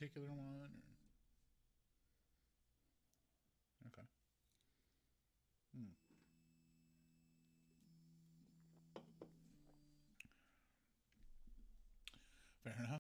particular one? Or... Okay. Hmm. Fair enough.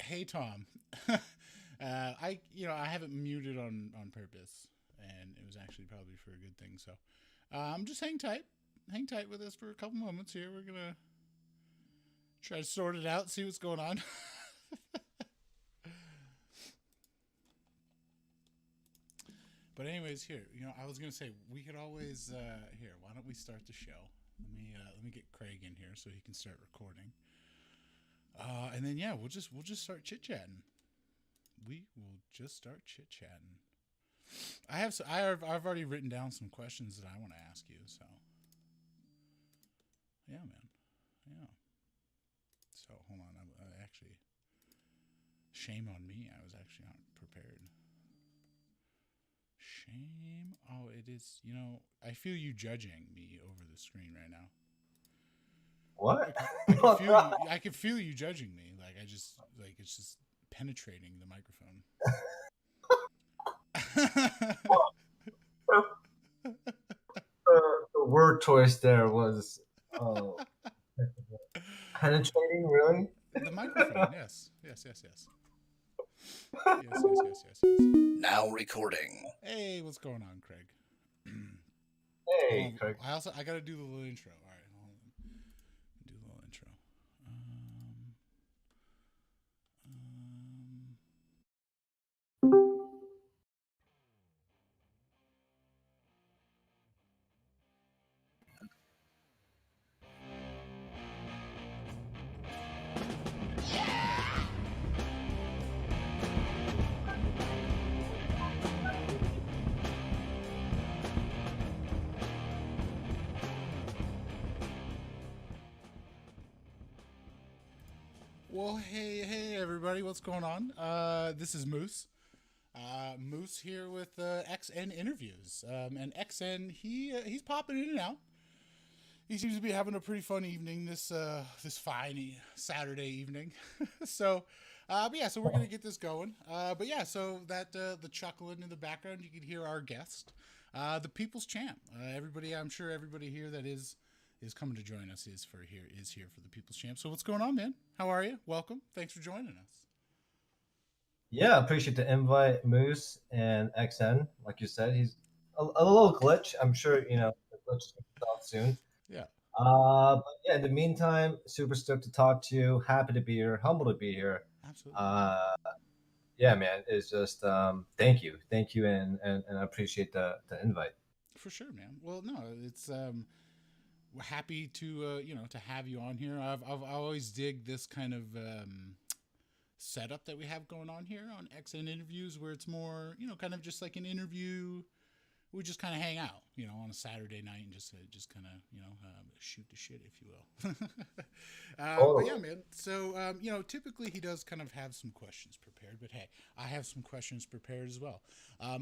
Hey Tom, I haven't muted on purpose, and it was actually probably for a good thing. So, just hang tight with us for a couple moments here. We're gonna try to sort it out, see what's going on. But anyways, here, I was gonna say we could always here. Why don't we start the show? Let me get Craig in here so he can start recording. And then yeah, we'll just start chit chatting. We will just start chit chatting. I've already written down some questions that I want to ask you. So yeah, man, yeah. So hold on, I actually, shame on me. I was actually not prepared. Shame. Oh, it is. I feel you judging me over the screen right now. What? I can feel you judging me. Like it's just penetrating the microphone. word choice there was penetrating, really. The microphone, yes, yes, yes, yes, yes, yes, yes, yes, yes. Now recording. Hey, what's going on, Craig? Hey, Craig. I gotta do the little intro. All right, hold on. Do the little intro. Um, um, Well, hey, everybody, what's going on? This is Moose. Moose here with XN interviews. And XN, he's popping in and out. He seems to be having a pretty fun evening this fine Saturday evening. So, but yeah, so we're gonna get this going. But yeah, so that the chuckling in the background, you can hear our guest, the People's Champ. I'm sure everybody here that is coming to join us is here for the People's Champ. So what's going on, man? How are you? Welcome. Thanks for joining us. Yeah, appreciate the invite, Moose and XN. Like you said, he's a little glitch. I'm sure the glitch is going to stop soon. Yeah. But yeah, in the meantime, super stoked to talk to you. Happy to be here. Humble to be here. Absolutely. Yeah, man. It's just thank you, and I appreciate the invite. For sure, man. Well, no, it's we're happy to to have you on here. I've always dig this kind of setup that we have going on here on XN interviews, where it's more kind of just like an interview. We just kind of hang out, on a Saturday night and just kind of shoot the shit, if you will. But yeah, man. So typically he does kind of have some questions prepared, but hey, I have some questions prepared as well.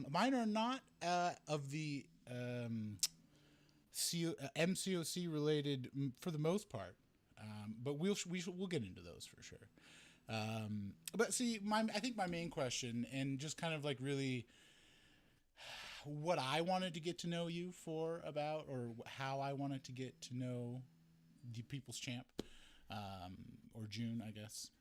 Mine are not of the MCoC related for the most part, but we'll get into those for sure. But see, I think my main question, and just kind of like really what I wanted to get to know you for about, or how I wanted to get to know the People's Champ, or June, I guess,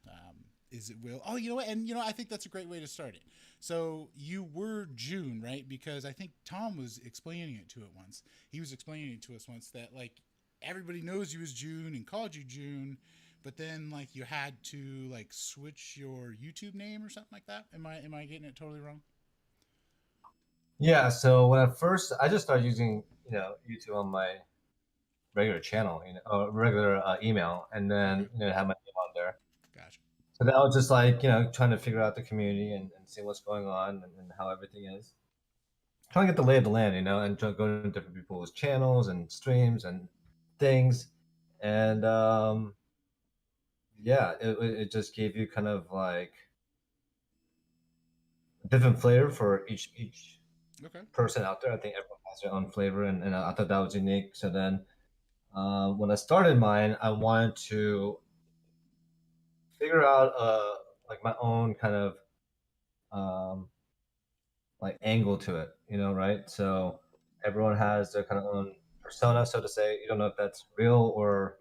is it Will? Oh, you know what? And I think that's a great way to start it. So you were June, right? Because I think Tom was explaining it to it once. He was explaining it to us once that like everybody knows you as June and called you June, but then like you had to like switch your YouTube name or something like that. Am I getting it totally wrong? Yeah. So when I just started using YouTube on my regular channel, regular email, and then have my name on there. Gotcha. So that was just like trying to figure out the community and see what's going on and how everything is. Trying to get the lay of the land, and go to different people's channels and streams and things, and yeah, it just gave you kind of like a different flavor for each Okay. person out there. I think everyone has their own flavor, and I thought that was unique. So then, when I started mine, I wanted to figure out like my own kind of like angle to it, right? So everyone has their kind of own persona, so to say. You don't know if that's real or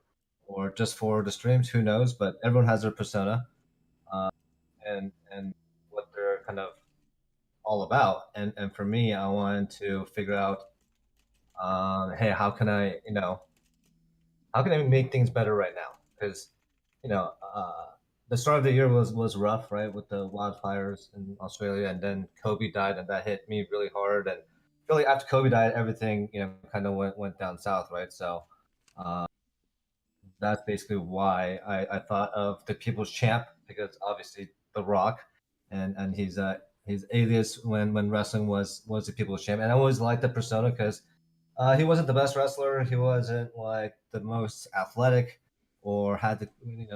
just for the streams, who knows? But everyone has their persona, and what they're kind of all about. And for me, I wanted to figure out, hey, how can I make things better right now? Because the start of the year was rough, right, with the wildfires in Australia, and then Kobe died, and that hit me really hard. And really, after Kobe died, everything kind of went down south, right? So that's basically why I thought of the People's Champ, because obviously The Rock, and his alias when wrestling was the People's Champ, and I always liked the persona because he wasn't the best wrestler. He wasn't like the most athletic or had the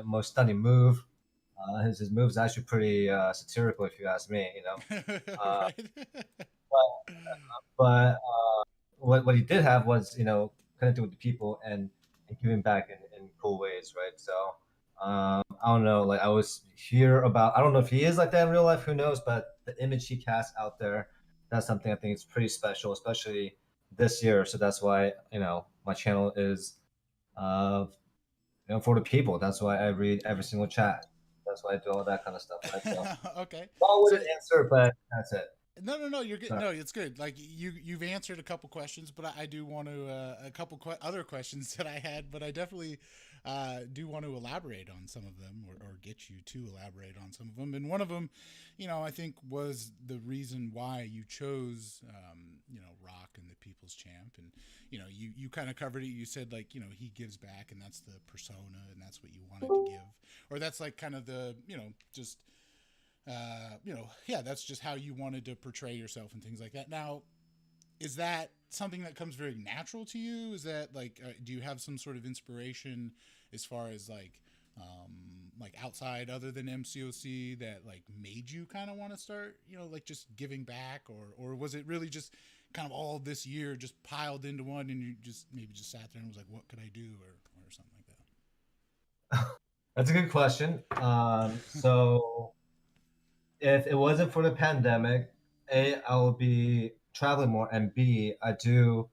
most stunning move. His move's actually pretty satirical, if you ask me. Right. But what he did have was connecting with the people and giving back in cool ways, right? So I don't know. Like I was hear about. I don't know if he is like that in real life. Who knows? But the image he casts out there, that's something I think is pretty special, especially this year. So that's why my channel is for the people. That's why I read every single chat. That's why I do all that kind of stuff, right? So Okay. long-winded So answer, but that's it. no, no, no. You're good. Sorry. No, it's good. Like you've answered a couple questions, but I do want to a couple other questions that I had, but I definitely do want to elaborate on some of them, or get you to elaborate on some of them. And one of them, I think was the reason why you chose, Rock and the People's Champ, and you kind of covered it. You said like he gives back, and that's the persona, and that's what you wanted to give, or that's like kind of the just yeah, that's just how you wanted to portray yourself and things like that. Now, is that something that comes very natural to you? Is that like, do you have some sort of inspiration as far as like outside other than MCoC that like made you kind of want to start, like just giving back, or was it really just kind of all this year just piled into one, and you just maybe just sat there and was like, what could I do, or something like That's a good question. So if it wasn't for the pandemic, A, I would be traveling more, and B, I do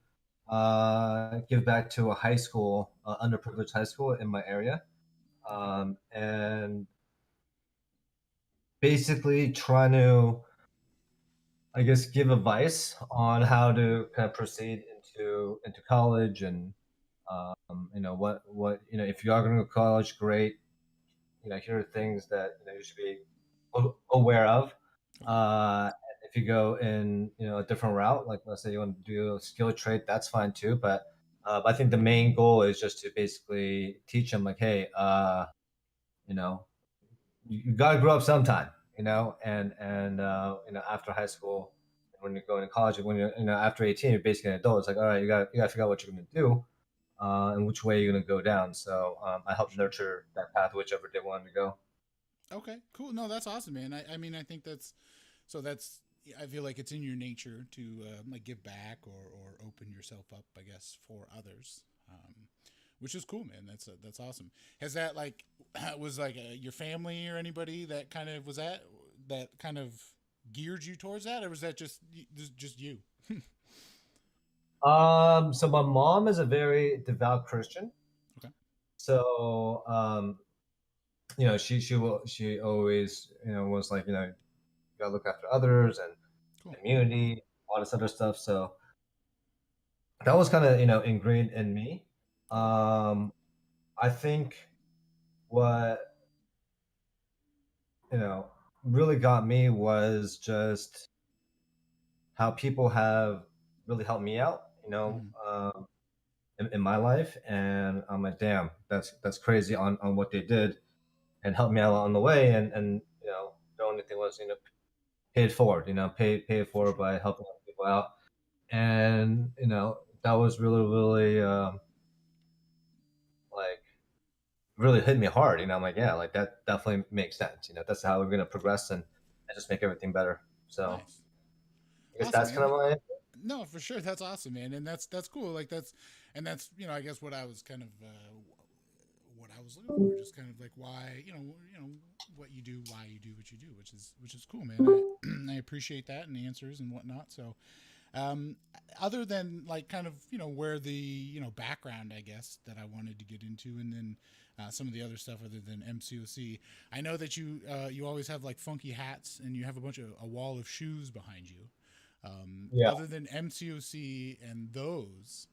give back to a high school, underprivileged high school in my area, that? Okay. and basically trying to, I guess, give advice on how to kind of proceed into college, and what if you are going to go to college, great. Here are things that you should be aware of. Okay. Uh, if you go in a different route, like let's say you want to do a skill trade, that's fine too. But I think the main goal is just to basically teach them like, hey, you know, you got to grow up sometime, and after high school, when you're going to college, when you're after 18, you're basically an adult. It's like, all right, you got to figure out what you're going to do, and which way you're going to go down. So I help Sure. nurture that path, whichever they want to go. Okay, cool. No, that's awesome, man. I mean, I think that's so. That's I feel like it's in your nature to like give back, or open yourself up, I guess, for others, which is cool, man. That's awesome. Has that like was like your family or anybody that kind of was that kind of geared you towards that, or was that just you? So my mom is a very devout Christian. Okay, So she always was like you gotta look after others and cool. community, all this other stuff. So that was kind of ingrained in me. Okay, Um, I think what you know really got me was just how people have really helped me out. mm-hmm. In my life, and I'm like, damn, that's crazy on what they did and helped me out on the way, and the only thing was pay it forward, pay it For forward sure. by helping other people out, and that was really really like really hit me hard. I'm like, yeah, like that definitely makes sense. That's how we're gonna progress and just make everything better. So Nice, I guess awesome, that's kind man. of my No, for sure, that's awesome, man, and that's cool. Like that's I guess what I was kind of what I was looking for, just kind of like why what you do, why you do what you do, which is cool, man. I appreciate that and the answers and whatnot. So, um, other than like kind of where the background, I guess, that I wanted to get into, and then some of the other stuff other than MCoC, I know that you always have like funky hats, and you have a wall of shoes behind you. yeah. Other than MCoC and those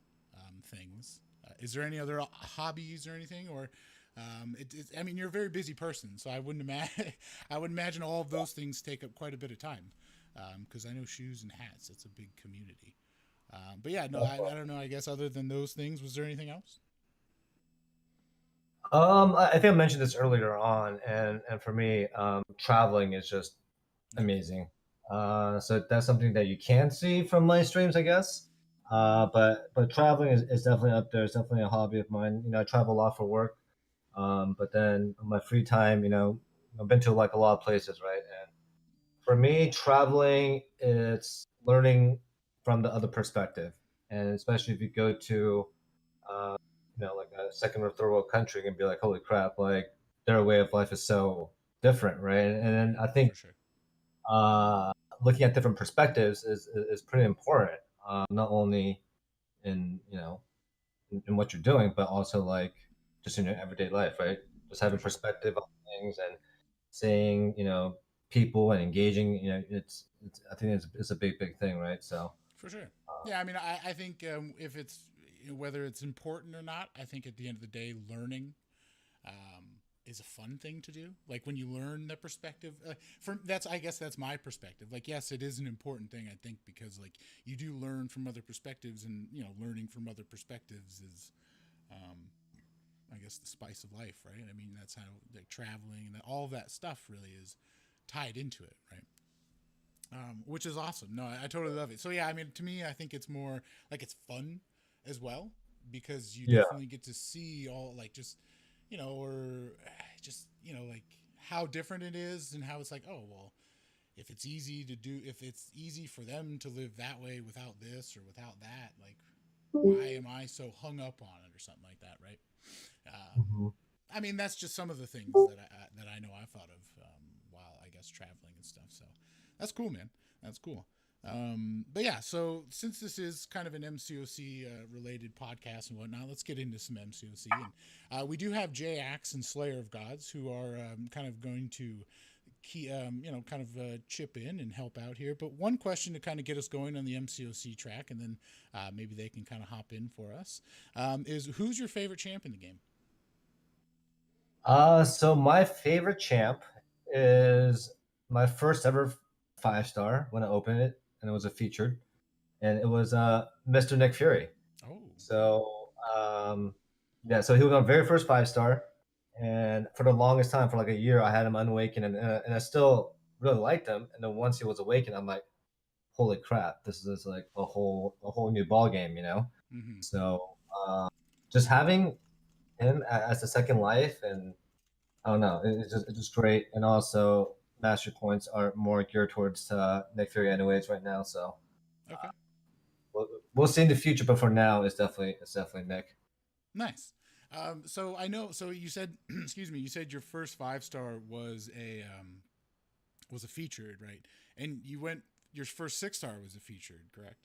things, is there any other hobbies or anything? Or I mean, you're a very busy person, so I wouldn't imagine I would imagine all of those things take up quite a bit of time. Because I know shoes and hats, it's a big community. But yeah, no, I don't know. I guess other than those things, was there anything else? I think I mentioned this earlier on, and for me, traveling is just Okay, amazing. So that's something that you can see from my streams, I guess. But traveling is definitely up there. It's definitely a hobby of mine. I travel a lot for work. But then on my free time, I've been to like a lot of places, right? And for me, traveling, it's learning from the other perspective, and especially if you go to like a second or third world country and be like, holy crap, like their way of life is so different, right? And then I think for sure. uh, looking at different perspectives is pretty important. Not only in in what you're doing, but also like just in your everyday life, right? Just having For sure. perspective on things and seeing, people and engaging. It's I think it's a big thing, right? So For sure. Yeah, I mean, I think if it's whether it's important or not, I think at the end of the day, learning is a fun thing to do. Like when you learn the perspective, I guess that's my perspective. Like, yes, it is an important thing. I think because like you do learn from other perspectives, and learning from other perspectives is, I guess, the spice of life, right? I mean, that's how like traveling and all of that stuff really is tied into it, right? Which is awesome. No, I totally love it. So yeah, I mean, to me, I think it's more like it's fun as well because you yeah. definitely get to see all like just or just like how different it is and how it's like, oh well, if it's easy for them to live that way without this or without that, like why am I so hung up on it or something like that, right? Um, Mhm. I mean, that's just some of the things that I know I've thought of while I guess traveling and stuff. So that's cool, man. That's cool. But yeah, so since this is kind of an MCOC related podcast and whatnot, let's get into some MCOC. And we do have J-Axe and Slayer of Gods who are kind of going to kind of chip in and help out here. But one question to kind of get us going on the MCOC track, and then maybe they can kind of hop in for us, is who's your favorite champ in the game? So my favorite champ is my first ever 5-star when I opened it, and it was a featured, and it was Mr. Nick Fury. Oh, okay. So yeah, so he was my very first 5-star, and for the longest time, for like a year, I had him unawakened, and I still really liked him. And then once he was awakened, I'm like, holy crap, this is like a whole new ball game. Mm-hmm. So just having him as a second life, and I don't know, it's just great. And also, master points are more geared towards Nick Fury anyways right now. So Okay. we'll see in the future, but for now, it's definitely Nick. Nice. So I know. So you said, excuse me. You said your first 5-star was a featured, right? And you went. Your first 6-star was a featured, correct?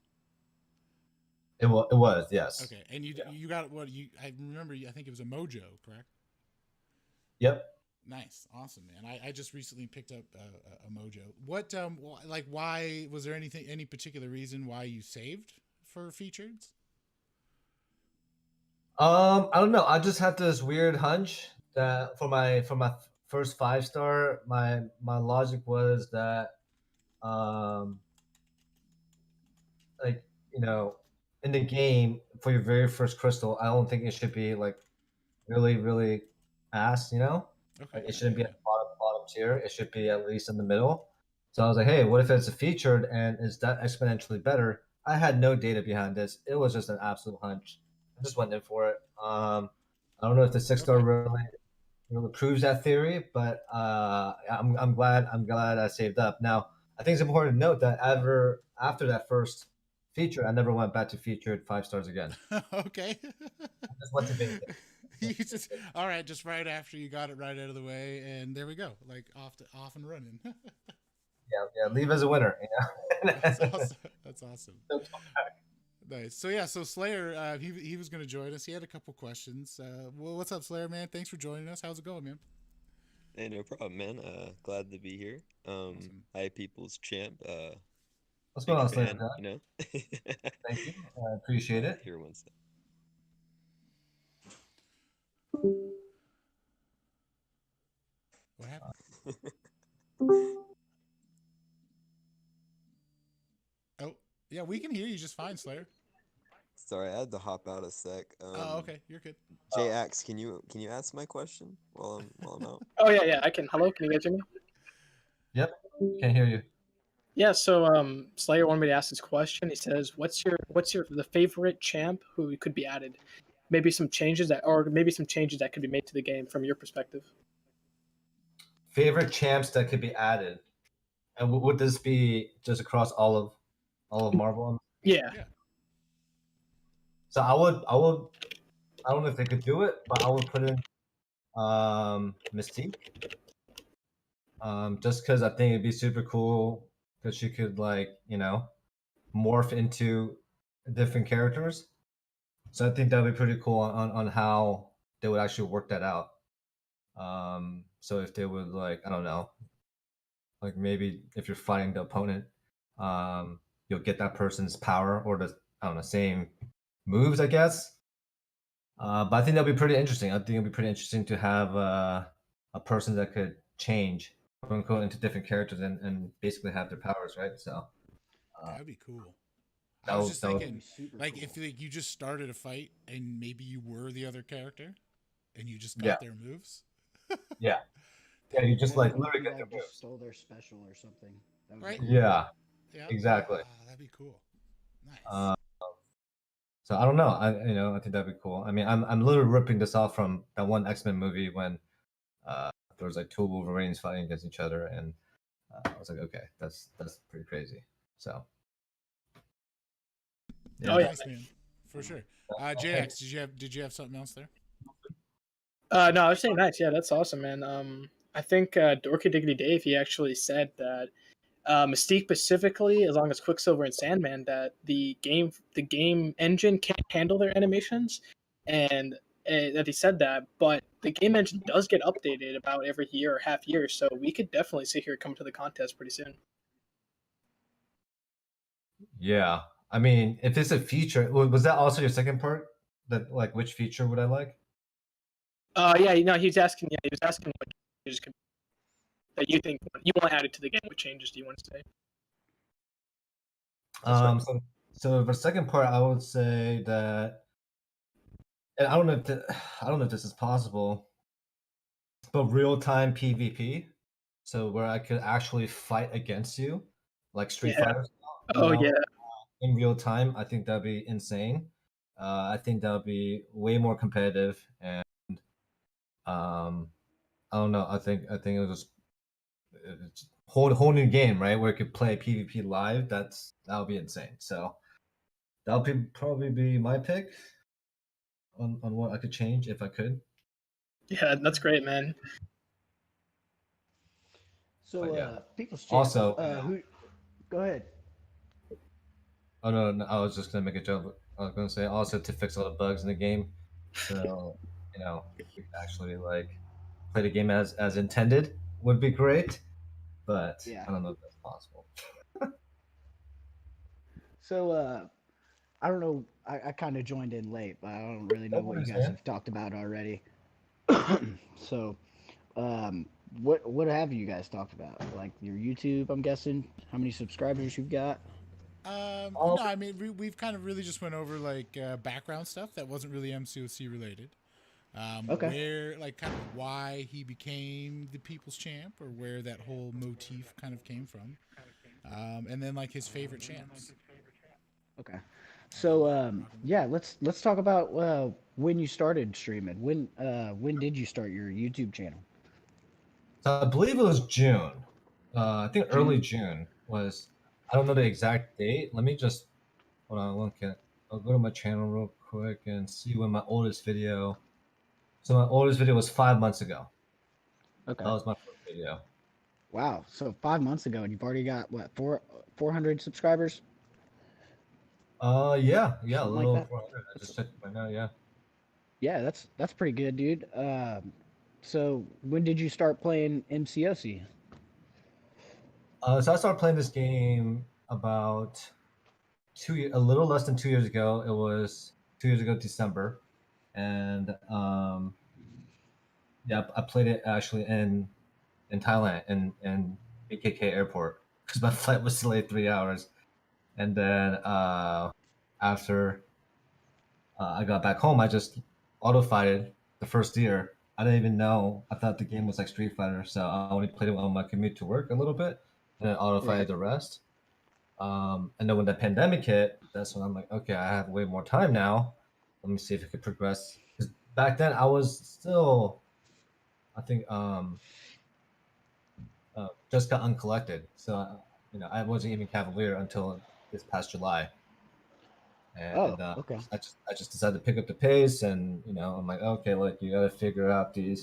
It was, yes. Okay. And you got what you? I remember. I think it was a Mojo, correct? Yep. Nice, awesome, man. I just recently picked up a Mojo. What like why was there any particular reason why you saved for featured? I don't know. I just had this weird hunch that for my first 5-star, my logic was that um like in the game for your very first crystal, I don't think it should be like really ass. Okay, Like it yeah, shouldn't be yeah, at the bottom tier. It should be at least in the middle. So I was like, hey, what if it's a featured and is that exponentially better? I had no data behind this. It was just an absolute hunch. I just went in for it. I don't know if the six yeah. star Okay. really proves that theory, but I'm glad I saved up. Now I think it's important to note that ever after that first feature, I never went back to featured 5 stars again. Okay. I just went to basic. You just all right, just right after you got it right out of the way, and there we go, like off and running. Yeah, yeah. Leave as a winner. That's awesome. That's awesome. Nice. So yeah, so Slayer, he was going to join us. He had a couple questions. Well, what's up, Slayer man? Thanks for joining us. How's it going, man? Hey, no problem, man. Glad to be here. Awesome. Hi, people's champ. What's going Big on, Slater? fan, you know. Thank you. I appreciate it. Here one sec. What happened? Oh, yeah, we can hear you just fine, Slayer. Sorry, I had to hop out a sec. Oh, okay, you're good. J-Ax, can you ask my question while I'm out? Oh yeah, I can. Hello, can you guys hear me? Yep. Can't hear you. Yeah. So Slayer wanted me to ask this question. He says, "What's your the favorite champ who could be added? Maybe some changes that could be made to the game from your perspective." Favorite champs that could be added, and would this be just across all of Marvel? Yeah. Yeah. So I don't know if they could do it, but I would put in Mystique. Just because I think it'd be super cool because she could morph into different characters. So I think that would be pretty cool on how they would actually work that out. So if they would like, I don't know, like maybe if you're fighting the opponent, you'll get that person's power or the, I don't know, same moves, I guess. But I think that'll be pretty interesting. I think it'll be pretty interesting to have a person that could change, quote unquote, into different characters and basically have their powers, right? So That'd be cool. that I was would- just that would- thinking, Super like, cool. if like you just started a fight and maybe you were the other character, and you just got Yeah. their moves. yeah, you just like Or literally you, get their just moves. stole their special or something. That would be Right. cool. Yeah, Yeah, exactly. That'd be cool. Nice. So I don't know. I think that'd be cool. I mean, I'm literally ripping this off from that one X-Men movie when there was like two Wolverines fighting against each other, and I was like, okay, that's pretty crazy. So Oh, yeah. Nice, man. For sure. JX, did you have something else there? No, I was saying nice. Yeah, that's awesome, man. I think Dorky Diggity Dave, he actually said that Mystique specifically, as long as Quicksilver and Sandman, that the game engine can't handle their animations, and that he said that. But the game engine does get updated about every year or half year, so we could definitely see her come to the contest pretty soon. yeah, I mean, if it's a feature, was that also your second part? That like which feature would I like? Yeah, no, he was asking. Yeah, he was asking what changes could that you think you want added to the game. What changes do you want to say? So for the second part, I would say that, and I don't know if this is possible, but real time PvP, so where I could actually fight against you, like Street Yeah. Fighter. Oh yeah, In real time, I think that'd be insane. I think that would be way more competitive, and I don't know. I think it was it's whole new game, right? Where you could play PvP live. That would be insane. So that would probably be my pick on what I could change if I could. yeah, that's great, man. So, But yeah. People's Champ. Also- who? Go ahead. Oh no, I was just gonna make a joke. I was gonna say also to fix all the bugs in the game, so if we could actually like play the game as intended would be great. But Yeah. I don't know if that's possible. So, I don't know. I kind of joined in late, but I don't really know what you guys have talked about already. So, what have you guys talked about? Like your YouTube, I'm guessing. How many subscribers you've got? No, I mean we've kind of really just went over like background stuff that wasn't really MCOC related. Okay. Where like kind of why he became the People's Champ, or where that whole motif kind of came from, and then like his favorite champs. Okay. So, yeah, let's talk about when you started streaming. When did you start your YouTube channel? So I believe it was June. I think early June was. I don't know the exact date. Let me just hold on. I'll go to my channel real quick and see when my oldest video. So my oldest video was 5 months ago. Okay. That was my first video. Wow. So 5 months ago, and you've already got what 400 subscribers? Yeah, a Something little like that. 400. I just checked right now. Yeah. Yeah, that's pretty good, dude. So when did you start playing MCOC? So I started playing this game about a little less than 2 years ago. It was 2 years ago, December, and yeah, I played it actually in Thailand in BKK airport because my flight was delayed 3 hours, and then after I got back home, I just auto fighted the first year. I didn't even know. I thought the game was like Street Fighter, so I only played it on my commute to work a little bit, and then auto fighted Right. the rest. And then when the pandemic hit, that's when I'm like, okay, I have way more time now. Let me see if I could progress. Because back then I was still, I think, just got uncollected. So, I wasn't even Cavalier until this past July. And Okay. I just decided to pick up the pace, and I'm like, okay, like you got to figure out the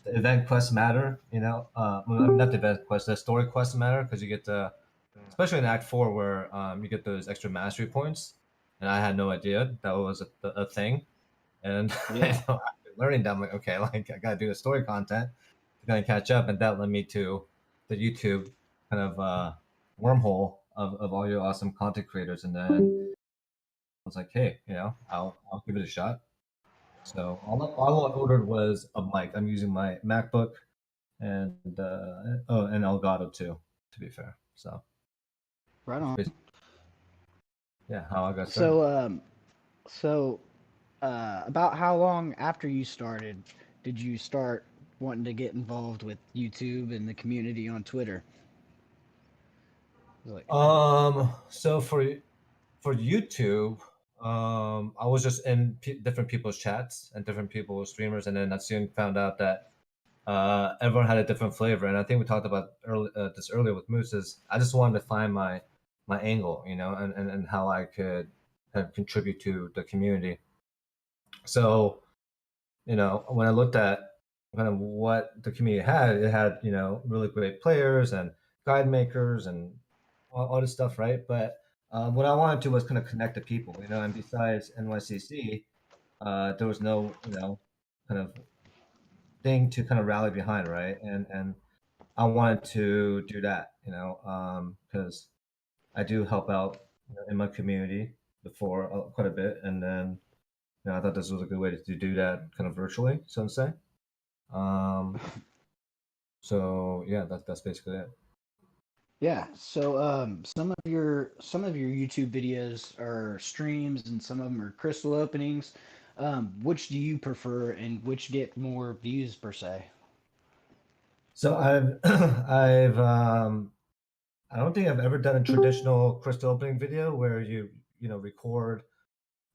event quests matter, well, not the event quests, the story quests matter because you get especially in Act 4 where you get those extra mastery points, and I had no idea that was a thing. And Yeah. so after learning that, I'm like, okay, like I gotta do the story content to kind of catch up, and that led me to the YouTube kind of wormhole of all your awesome content creators. And then I was like, hey, I'll give it a shot. So all I ordered was a mic. I'm using my MacBook and and Elgato too, to be fair. So Right on. yeah, how I got started. So about how long after you started did you start wanting to get involved with YouTube and the community on Twitter? Like, So for YouTube, I was just in different people's chats and different people's streamers, and then I soon found out that everyone had a different flavor. And I think we talked about this earlier with Moose. Is I just wanted to find my angle, and how I could kind of contribute to the community. So, when I looked at kind of what the community had, it had really great players and guide makers and all this stuff, right? But what I wanted to was kind of connect the people, and besides NYCC, there was no, kind of thing to kind of rally behind, right? And I wanted to do that, because I do help out in my community before quite a bit, and then I thought this was a good way to do that kind of virtually, so to say. So yeah, that's basically it. yeah. So some of your YouTube videos are streams and some of them are crystal openings. Which do you prefer and which get more views per se? So I've I don't think I've ever done a traditional crystal opening video where you record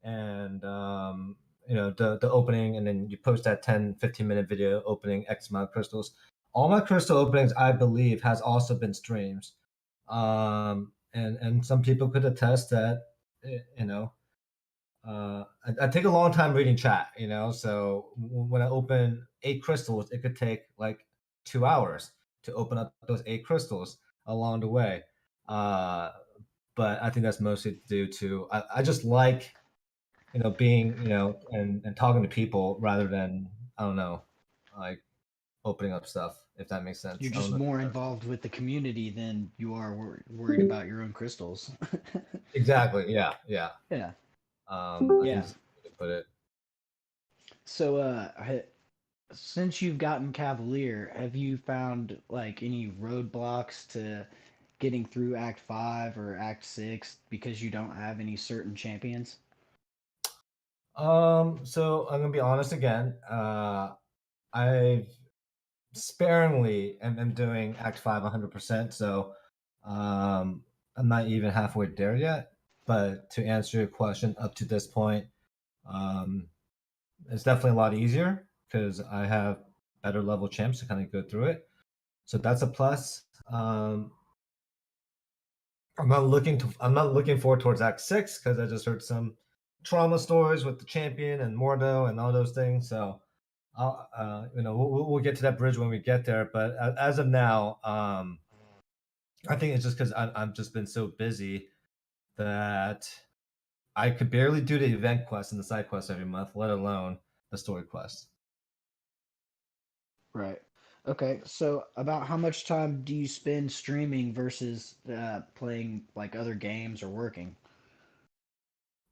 and the opening, and then you post that 10-15 minute video opening X amount of crystals. All my crystal openings, I believe, has also been streams. And some people could attest that I take a long time reading chat, so when I open 8 crystals, it could take like 2 hours to open up those 8 crystals along the way. But I think that's mostly due to I just like being and talking to people rather than, I don't know, like opening up stuff, if that makes sense. You're I don't just know. more involved with the community than you are worried about your own crystals. Exactly. Yeah. Yeah. I Yeah. think that's a good way to put it. So since you've gotten Cavalier, have you found like any roadblocks to getting through Act 5 or Act 6 because you don't have any certain champions? So I'm gonna be honest again. I've sparingly am doing Act 5 100%. So I'm not even halfway there yet. But to answer your question, up to this point, it's definitely a lot easier because I have better level champs to kind of go through it. So that's a plus. I'm not looking forward towards Act 6 because I just heard some trauma stories with the champion and Mordo and all those things. So we'll get to that bridge when we get there. But as of now, I think it's just because I've just been so busy that I could barely do the event quest and the side quest every month, let alone the story quest. Right. Okay. So about how much time do you spend streaming versus playing like other games or working?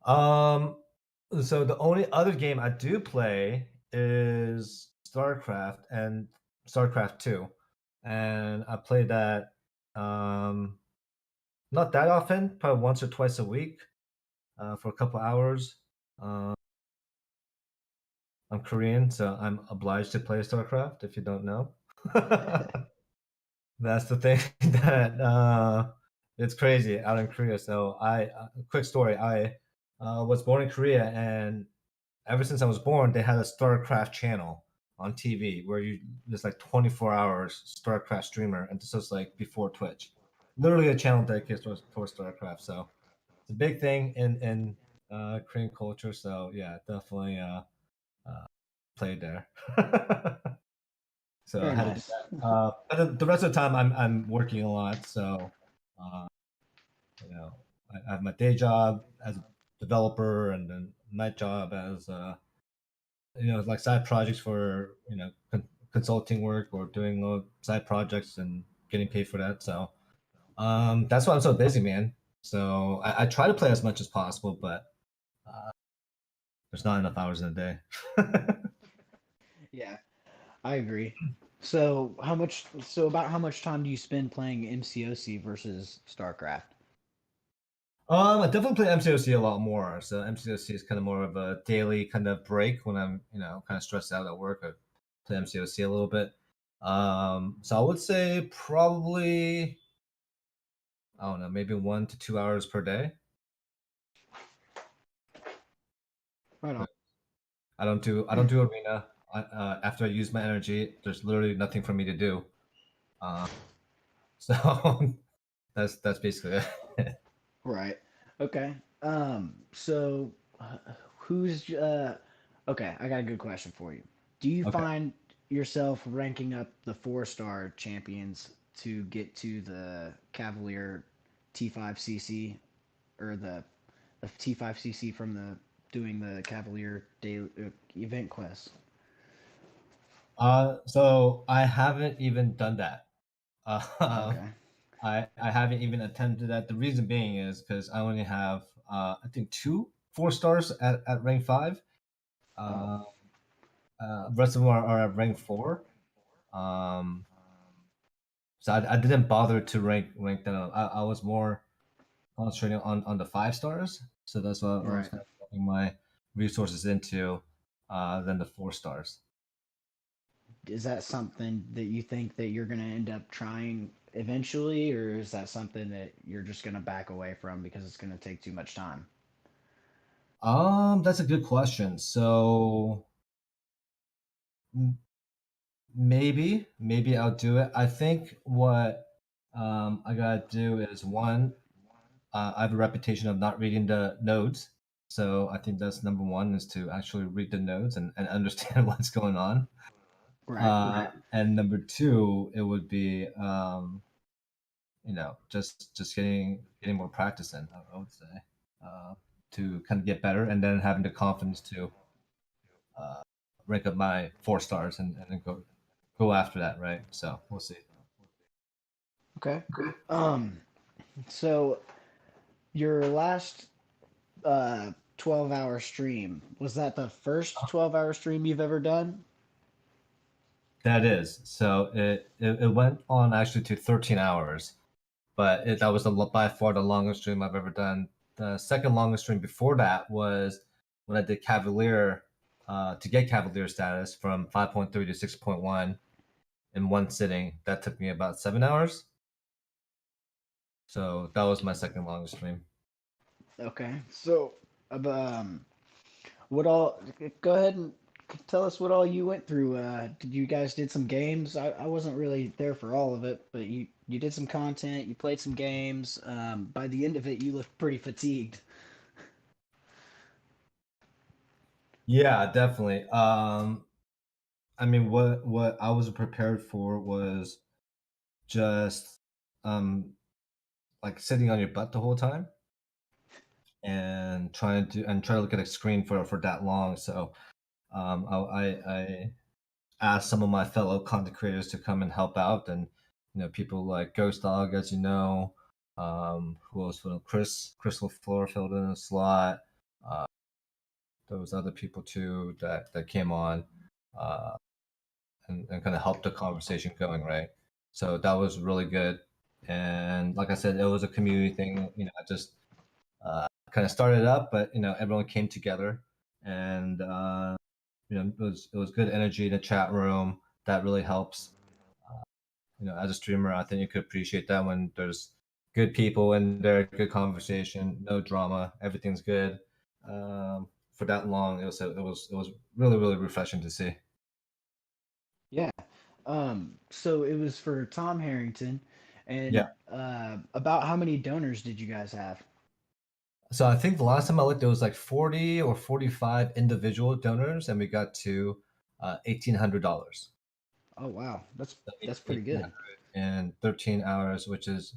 So the only other game I do play is StarCraft and StarCraft 2. And I play that not that often, probably once or twice a week for a couple hours. I'm Korean, so I'm obliged to play StarCraft, if you don't know. That's the thing that it's crazy out in Korea. So quick story, I was born in Korea, and ever since I was born, they had a StarCraft channel on TV where there's like 24 hours StarCraft streamer, and this was like before Twitch. Literally a channel dedicated towards StarCraft. So it's a big thing in Korean culture. So yeah, definitely played there. So Very I had nice. to do that. But the rest of the time, I'm working a lot. So I have my day job as developer and then night job as like side projects for consulting work or doing little side projects and getting paid for that. So that's why I'm so busy, man. So I try to play as much as possible, but there's not enough hours in a day. Yeah, I agree. So how much? So about how much time do you spend playing MCoC versus StarCraft? I definitely play MCOC a lot more. So MCOC is kind of more of a daily kind of break when I'm, kind of stressed out at work. I play MCOC a little bit. So I would say probably, I don't know, maybe 1 to 2 hours per day. Right on. I don't do arena. After I use my energy, there's literally nothing for me to do. So that's basically it. Right. Okay. So who's okay, I got a good question for you. Do you Okay. find yourself ranking up the 4-star champions to get to the Cavalier T5CC or the T5CC from the doing the Cavalier daily event quest? So I haven't even done that. Okay. I haven't even attempted that. The reason being is because I only have I think 2 4 stars at rank 5. Oh, Rest of them are at rank 4. Um, so I didn't bother to rank them up. I was more concentrating on the 5 stars. So that's what I was right. kind of putting my resources into than the 4 stars. Is that something that you think that you're going to end up trying eventually, or is that something that you're just going to back away from because it's going to take too much time? That's a good question. So m- maybe I'll do it. I think what I gotta do is one, I have a reputation of not reading the nodes. So I think that's number one is to actually read the nodes and understand what's going on. Right. And number two, it would be just getting more practice in, I would say, to kind of get better and then having the confidence to uh, rank up my 4 stars and then go after that, right? So we'll see. Okay. Um, so your last 12-hour stream, was that the first 12-hour stream you've ever done? That is. So it went on actually to 13 hours, but that was by far the longest stream I've ever done. The second longest stream before that was when I did Cavalier to get Cavalier status from 5.3 to 6.1 in one sitting. That took me about 7 hours. So that was my second longest stream. Okay. So, what all? Go ahead and tell us what all you went through. Did you guys did some games? I wasn't really there for all of it, but you did some content. You played some games. By the end of it, you looked pretty fatigued. Yeah, definitely. I mean, what I was prepared for was just um like sitting on your butt the whole time and try to look at a screen for that long. So I asked some of my fellow content creators to come and help out, and people like GhostDog, as you know, who else? Crystal Floor filled in a slot. Uh, there was other people too that came on. Uh, and kind of help the conversation going, right? So that was really good. And like I said, it was a community thing. I just kind of started up, but everyone came together, and it was good energy in the chat room. That really helps. As a streamer, I think you could appreciate that when there's good people in there, good conversation, no drama, everything's good. For that long, it was really really refreshing to see. Yeah. So it was for Tom Harrington, and Yeah. about how many donors did you guys have? So I think the last time I looked, it was like 40 or 45 individual donors, and we got to $1,800. Oh wow, that's pretty good. In 13 hours, which is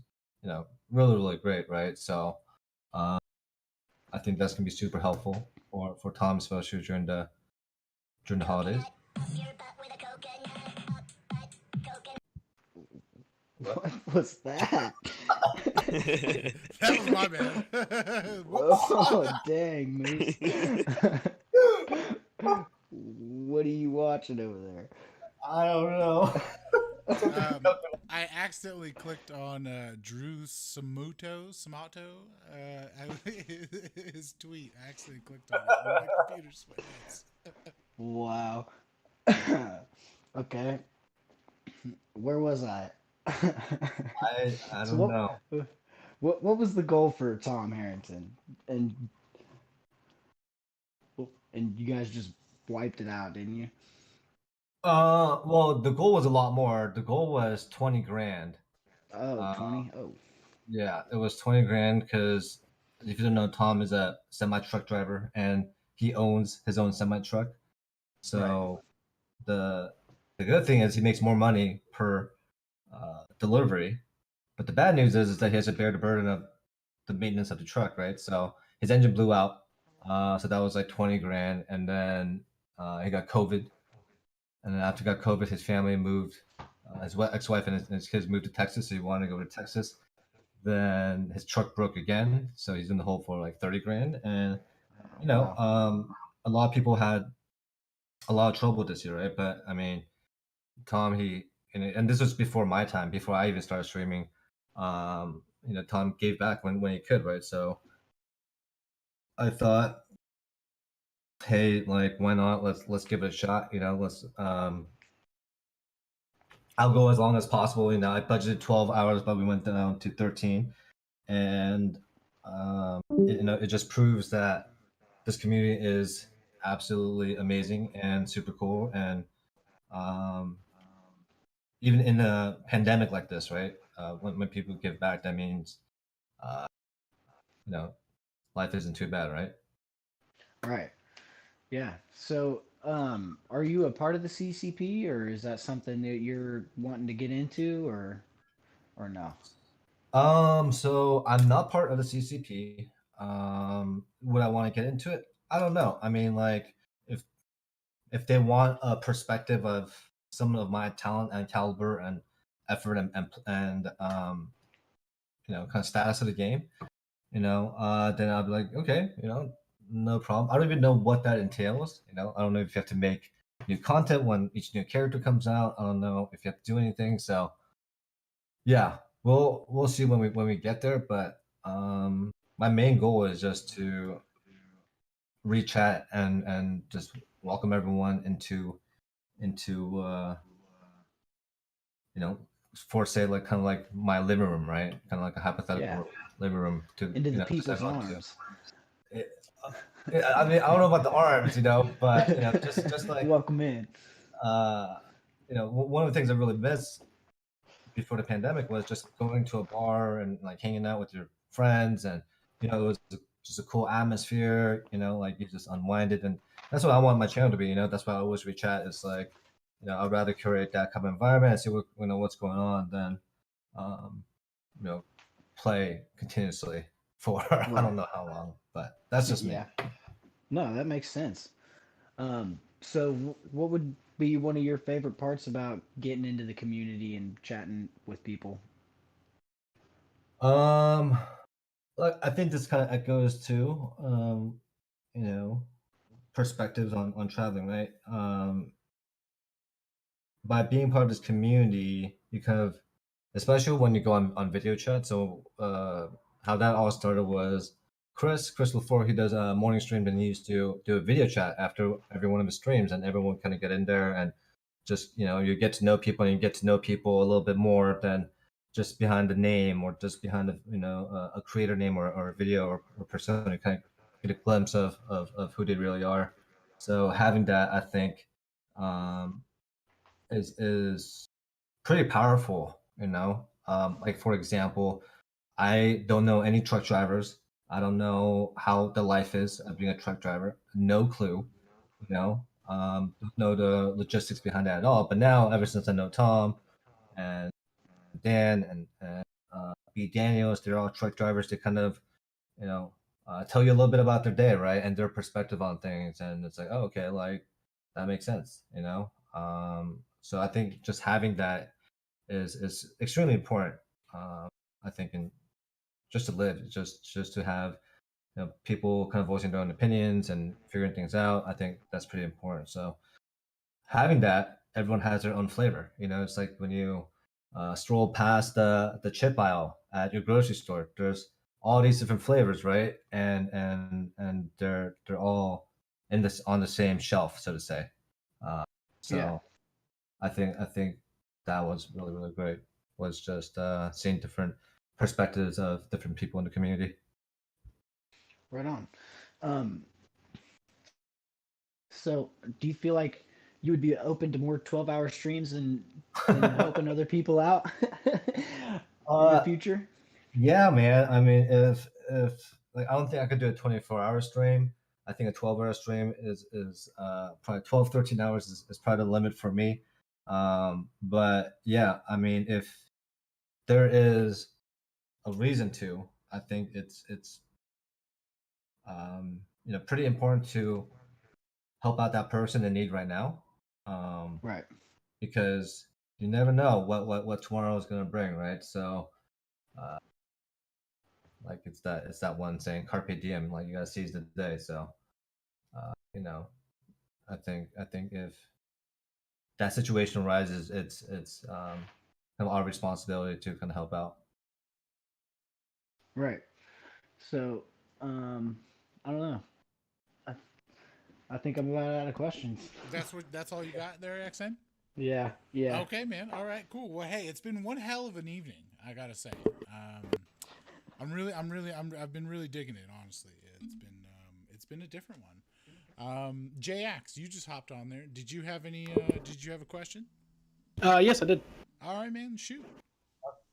really really great, right? So I think that's gonna be super helpful for Tom, especially during the holidays. What was that? That was my bad. Whoops. Oh, dang, Moose. What are you watching over there? I don't know. I accidentally clicked on Drew Samato, his tweet. I accidentally clicked on it. My computer switches. Wow. Okay. Where was I? I So don't know. what was the goal for Tom Harrington? And you guys just wiped it out, didn't you? Well, the goal was a lot more. The goal was 20 grand. Oh, 20? Oh. Yeah, it was 20 grand because if you don't know, Tom is a semi truck driver and he owns his own semi truck. So the good thing is he makes more money per delivery. But the bad news is that he has to bear the burden of the maintenance of the truck, right? So his engine blew out. So that was like 20 grand. And then he got COVID. And then after he got COVID, his family moved. His ex-wife and his kids moved to Texas. So he wanted to go to Texas. Then his truck broke again. So he's in the hole for like 30 grand. And, Wow. a lot of people had a lot of trouble this year, right? But I mean, Tom, and this was before my time, before I even started streaming. Tom gave back when he could, right? So I thought, hey, like, why not? Let's give it a shot. Let's I'll go as long as possible. I budgeted 12 hours, but we went down to 13, and it just proves that this community is absolutely amazing and super cool, and even in a pandemic like this, right? When people give back, that means uh, life isn't too bad, right? Right. Yeah. So, are you a part of the CCP, or is that something that you're wanting to get into, or no? So I'm not part of the CCP. Would I want to get into it? I don't know. I mean, like, if they want a perspective of some of my talent and caliber and effort and kind of status of the game, then I'll be like, okay, no problem. I don't even know what that entails. I don't know if you have to make new content when each new character comes out. I don't know if you have to do anything. So yeah, we'll see when we get there. But my main goal is just to reach out and just welcome everyone into for say like kind of like my living room, right? Kind of like a hypothetical Yeah. living room to Into the just people's everyone to. arms. I mean, I don't know about the arms, but just like Welcome in. one of the things I really missed before the pandemic was just going to a bar and like hanging out with your friends, and it was just a cool atmosphere. Like you just unwinded, and that's what I want my channel to be. That's why I always reach out. It's like, I'd rather curate that kind of environment and see what's going on than, um, play continuously for I don't know how long, but that's just me. Yeah. No, that makes sense. So what would be one of your favorite parts about getting into the community and chatting with people? Like, I think this kind of echoes to, perspectives on traveling, right? By being part of this community, you kind of, especially when you go on video chat. So how that all started was Chris LaFleur, he does a morning stream, and he used to do a video chat after every one of his streams, and everyone kind of get in there and just you get to know people, and you get to know people a little bit more than just behind the name or just behind a creator name or a video or persona. You kind of get a glimpse of who they really are. So having that, I think, is pretty powerful. Like, for example, I don't know any truck drivers. I don't know how the life is of being a truck driver. No clue. Don't know the logistics behind that at all. But now, ever since I know Tom and Dan and B Daniels, they're all truck drivers. They kind of, tell you a little bit about their day, right, and their perspective on things, and it's like, oh, okay, like that makes sense, you know. So I think just having that is extremely important. I think in just to live, just to have, you know, people kind of voicing their own opinions and figuring things out. I think that's pretty important. So having that, everyone has their own flavor. You know, it's like when you stroll past the chip aisle at your grocery store. There's all these different flavors, right? And they're all in this on the same shelf, so to say. So Yeah. I think that was really great. Was just seeing different perspectives of different people in the community. Right on. Um, so do you feel like you would be open to more 12-hour streams and helping other people out in the future? Yeah, man. I mean, if like I don't think I could do a 24-hour stream. I think a 12-hour stream is probably 12, 13 hours is probably the limit for me. But yeah, I mean, if there is a reason to, I think it's you know, pretty important to help out that person in need right now. Right. Because you never know what tomorrow is going to bring, right? So uh, like it's that one saying, carpe diem, like you gotta seize the day. So you know, I think if that situation arises, it's kind of our responsibility to kind of help out. Right. So, I don't know. I I think I'm about out of questions. That's all you got there, XN? Yeah. Yeah. Okay, man. All right, cool. Well, hey, it's been one hell of an evening, I gotta say. I've been really digging it. Honestly, it's been a different one. J-Ax, you just hopped on there. Did you have any? Did you have a question? Yes, I did. All right, man. Shoot.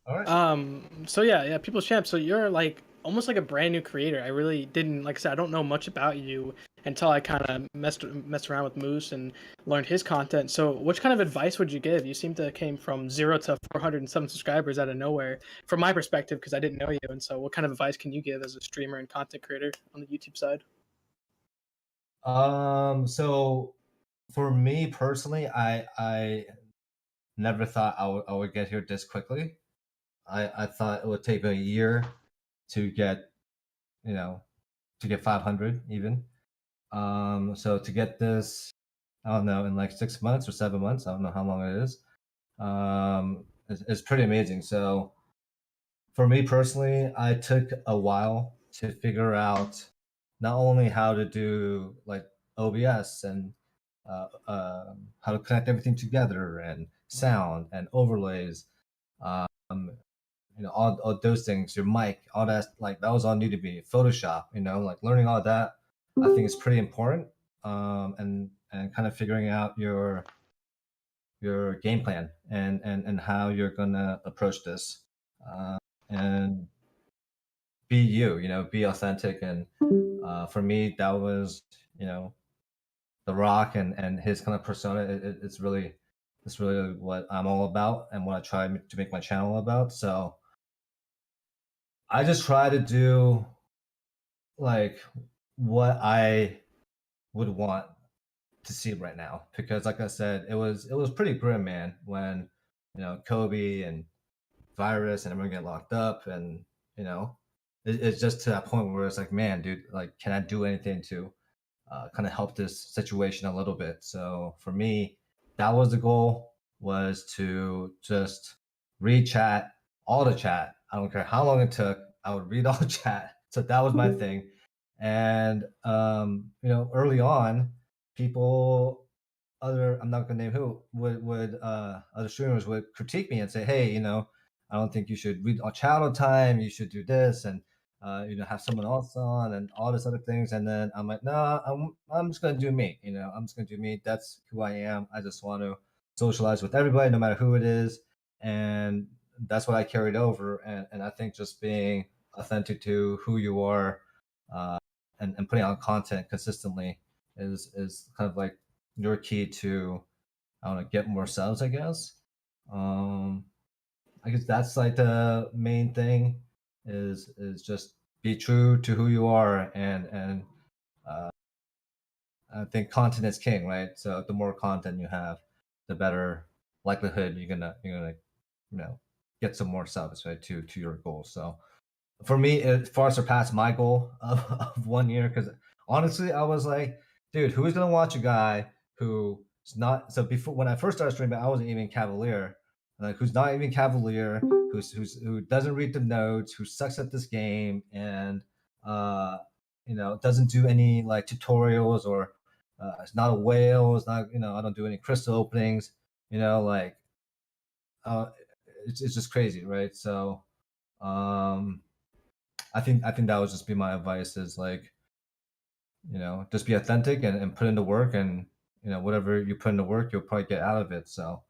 All right. So yeah, People's Champ. So you're like almost like a brand new creator. I really didn't, like I said, I don't know much about you until I kind of messed around with Moose and learned his content. So which kind of advice would you give? You seem to came from 0 to 407 subscribers out of nowhere, from my perspective, because I didn't know you. And so, what kind of advice can you give as a streamer and content creator on the YouTube side? So for me personally, I never thought I would get here this quickly. I thought it would take a year to get, you know, to get 500 even. So to get this, I don't know, in like 6 months or 7 months, I don't know how long it is. It's pretty amazing. So for me personally, I took a while to figure out not only how to do like OBS and how to connect everything together and sound and overlays, um, you know, all those things, your mic, all that, like that was all new to me. Photoshop, you know, like learning all that, I think is pretty important. And kind of figuring out your game plan and how you're gonna approach this, and be you know, be authentic. And for me, that was, you know, The Rock and his kind of persona. It's really what I'm all about and what I try to make my channel about. So I just try to do like what I would want to see right now, because like I said, it was pretty grim, man, when, you know, Kobe and virus and everyone get locked up. And you know, it's just to that point where it's like, man, dude, like, can I do anything to kind of help this situation a little bit? So for me, that was the goal, was to just read chat, all the chat. I don't care how long it took. I would read all the chat. So that was my thing. And you know, early on, people, other, I'm not gonna name who, would other streamers would critique me and say, hey, you know, I don't think you should read all chat all the time. You should do this, and you know, have someone else on and all this other things. And then I'm like, no, I'm just gonna do me. You know, I'm just gonna do me. That's who I am. I just want to socialize with everybody, no matter who it is. And that's what I carried over. And I think just being authentic to who you are, uh, and putting out content consistently is kind of like your key to, I don't know, get more subs, I guess. I guess that's like the main thing, is just be true to who you are, and I think content is king, right? So the more content you have, the better likelihood you're gonna get some more subs, right, to your goals. So for me, it far surpassed my goal of 1 year, because honestly, I was like, dude, who's gonna watch a guy who's not, so before, when I first started streaming, I wasn't even Cavalier, like who's not even Cavalier, who doesn't read the notes, who sucks at this game, and doesn't do any like tutorials, or it's not a whale, it's not, I don't do any crystal openings, like uh, it's just crazy, right? So I think that would just be my advice, is like, just be authentic, and put in the work, and whatever you put in the work, you'll probably get out of it. So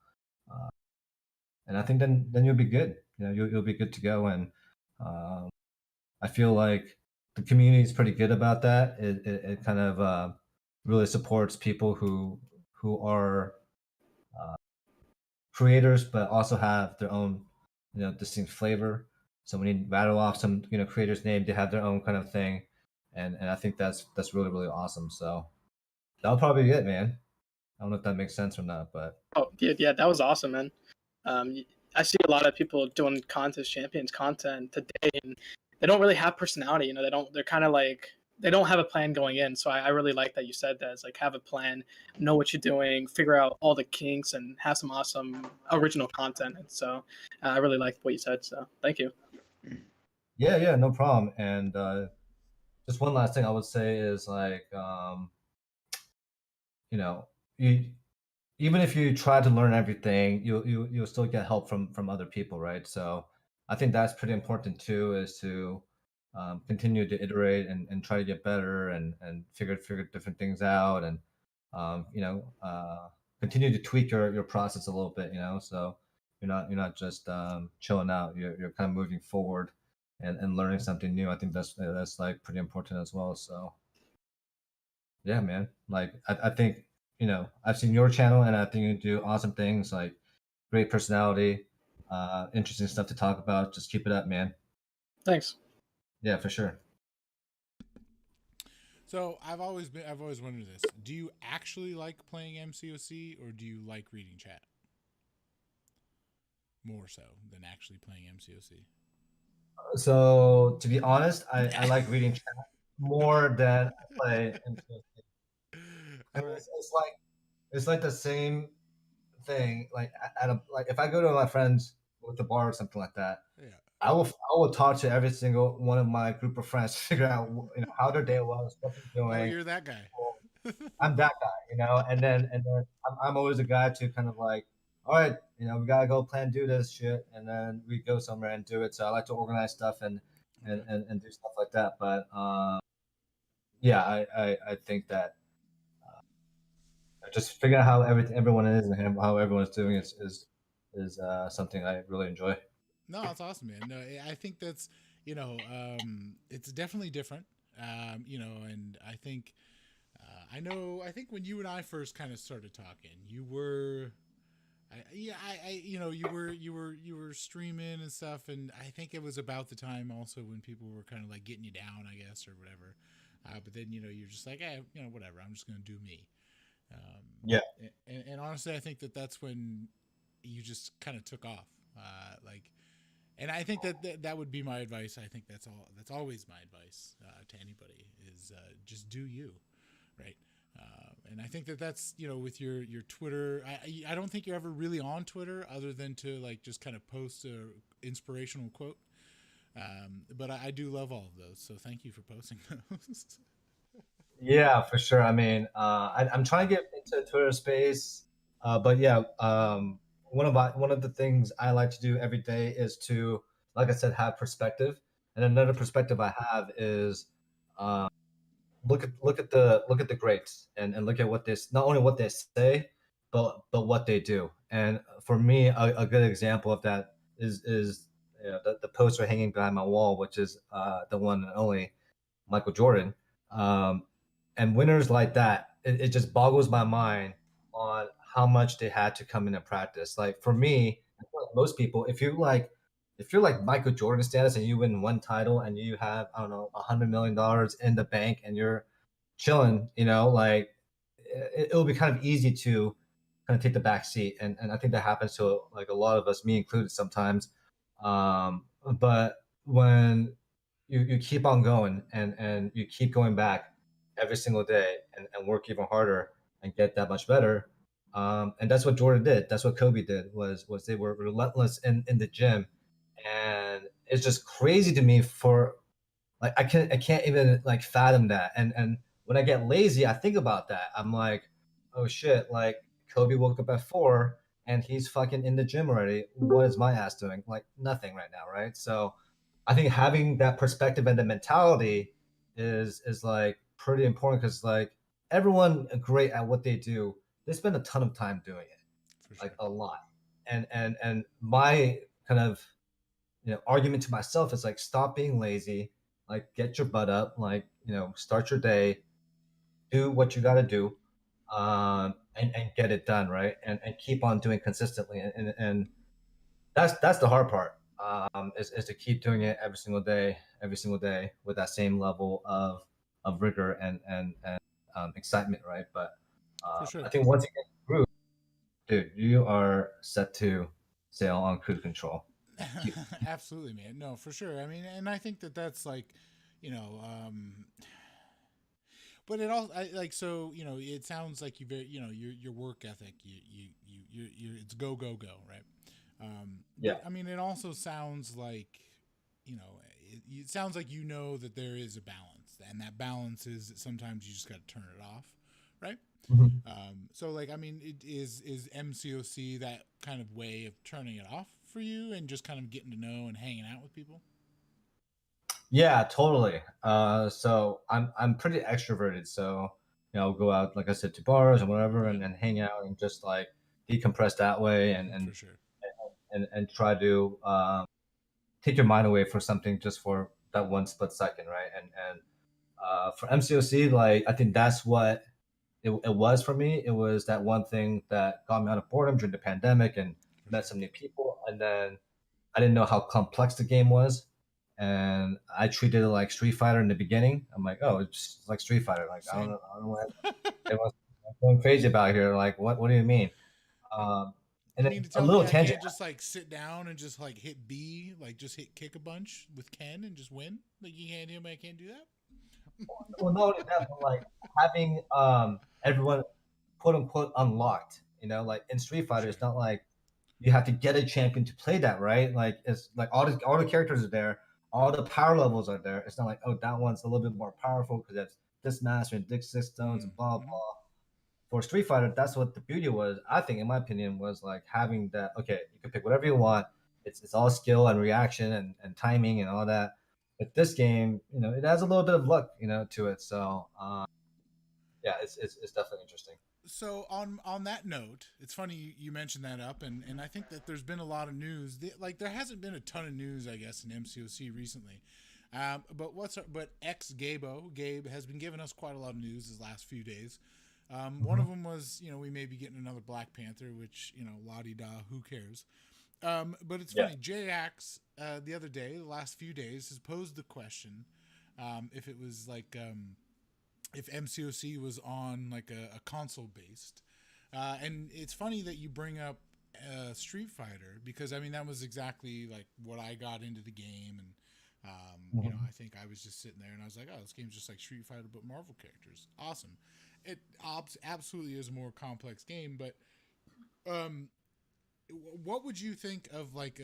and I think then you'll be good. You'll be good to go. And I feel like the community is pretty good about that. It kind of really supports people who are creators, but also have their own distinct flavor. So when you rattle off some creator's name, they have their own kind of thing, and I think that's really, really awesome. So that'll probably be it, man. I don't know if that makes sense or not, but Oh yeah, that was awesome, man. I see a lot of people doing contest champions content today, and they don't really have personality. They don't. They're kind of like they don't have a plan going in. So I really like that you said that. It's like, have a plan, know what you're doing, figure out all the kinks, and have some awesome original content. And so I really liked what you said. So thank you. yeah, no problem. And just one last thing I would say is like, you, even if you try to learn everything, you'll still get help from other people, right? So I think that's pretty important too, is to continue to iterate, and try to get better, and figure different things out, and continue to tweak your process a little bit, so you're not just chilling out. You're kind of moving forward, and learning something new. I think that's like pretty important as well. So yeah, man, like I think I've seen your channel, and I think you do awesome things, like great personality, interesting stuff to talk about. Just keep it up, man. Thanks. Yeah, for sure. So I've always wondered this: do you actually like playing MCoC, or do you like reading chat more so than actually playing MCoC? So to be honest, I like reading chat more than I play MCoC. All right. It's like the same thing. Like like if I go to my friends with the bar or something like that, Yeah. I will talk to every single one of my group of friends to figure out how their day was, what they're Oh, doing. you're that guy. I'm that guy, and then I'm always a guy to kind of like, all right, we gotta go plan, do this shit, and then we go somewhere and do it. So I like to organize stuff, and do stuff like that. But yeah, I think that just figuring out how everyone is, and how everyone's doing is something I really enjoy. No, that's awesome, man. No, I think that's it's definitely different. And I think I think when you and I first kind of started talking, you were, you were streaming and stuff, and I think it was about the time also when people were kind of like getting you down, I guess, or whatever. But then you're just like, hey, whatever. I'm just gonna do me. Yeah. And honestly, I think that's when you just kind of took off. And I think that would be my advice. I think that's always my advice to anybody is just do you, right? And I think that's with your Twitter. I don't think you're ever really on Twitter other than to like just kind of post a inspirational quote. But I do love all of those, so thank you for posting those. Yeah, for sure. I mean, I'm trying to get into Twitter space, but yeah, one of the things I like to do every day is to, like I said, have perspective. And another perspective I have is look at the greats, and look at what this, not only what they say, but what they do. And for me, a good example of that is the poster hanging behind my wall, which is the one and only Michael Jordan. Um, and winners like that, it just boggles my mind on how much they had to come into practice. Like for me, I feel like most people, if you like if you're like Michael Jordan status and you win one title and you have, I don't know, $100 million in the bank and you're chilling, like it'll be kind of easy to kind of take the back seat. And I think that happens to like a lot of us, me included sometimes. But when you keep on going and you keep going back every single day and work even harder and get that much better. And that's what Jordan did. That's what Kobe did was they were relentless in the gym. And it's just crazy to me for like I can't even like fathom that. And when I get lazy, I think about that. I'm like, oh shit, like Kobe woke up at 4 and he's fucking in the gym already. What is my ass doing? Like nothing right now, right? So I think having that perspective and the mentality is like pretty important because like everyone great at what they do, they spend a ton of time doing it, For sure. like a lot. And my kind of argument to myself is like stop being lazy, like get your butt up, like start your day, do what you got to do, and get it done, right? And keep on doing consistently, and that's the hard part, is to keep doing it every single day with that same level of rigor and excitement, right? But For sure. I think once you get through, dude, you are set to sail on cruise control. Absolutely, man. No, for sure. I mean, and I think that that's like, you know, but it all like so. It sounds like you very, your work ethic. It's go go go, right? Yeah. But I mean, it also sounds like, it sounds like that there is a balance, and that balance is that sometimes you just got to turn it off, right? Mhm. So like, I mean, is MCoC that kind of way of turning it off for you and just kind of getting to know and hanging out with people? Yeah, totally. So I'm pretty extroverted. So I'll go out, like I said, to bars and whatever, Yeah. and hang out and just like decompress that way, For sure. and try to take your mind away for something just for that one split second, right? And for MCoC, like I think that's what it was for me. It was that one thing that got me out of boredom during the pandemic and For met sure. some new people, and then I didn't know how complex the game was, and I treated it like Street Fighter in the beginning. I'm like, oh, it's just like Street Fighter. Like Same. I don't know what everyone's going crazy about here. Like, what do you mean? And You then mean to a tell me little I tangent. can't just like sit down and just like hit B, like just hit kick a bunch with Ken and just win? Like you can't tell me I can't do that? Well, not only that, but like having everyone quote unquote unlocked. Like in Street For Fighter, sure. it's not like you have to get a champion to play that, right? Like it's like all the characters are there, all the power levels are there. It's not like, oh, that one's a little bit more powerful because it's this master and this stones and blah Mm-hmm. blah. For Street Fighter, that's what the beauty was. I think, in my opinion, was like having that. Okay, you can pick whatever you want. It's all skill and reaction and timing and all that. But this game, it has a little bit of luck, to it. So yeah, it's definitely interesting. So on that note, it's funny you mentioned that up, and I think that there's been a lot of news. Like there hasn't been a ton of news, I guess, in MCoC recently. But Gabe has been giving us quite a lot of news these last few days. One of them was, we may be getting another Black Panther, which, la di da, who cares? But it's Yeah. funny. J-Ax, the other day, the last few days, has posed the question if it was like, if MCoC was on like a console based. And it's funny that you bring up Street Fighter because, I mean, that was exactly like what I got into the game. And, I think I was just sitting there and I was like, oh, this game's just like Street Fighter, but Marvel characters. Awesome. It absolutely is a more complex game, but what would you think of like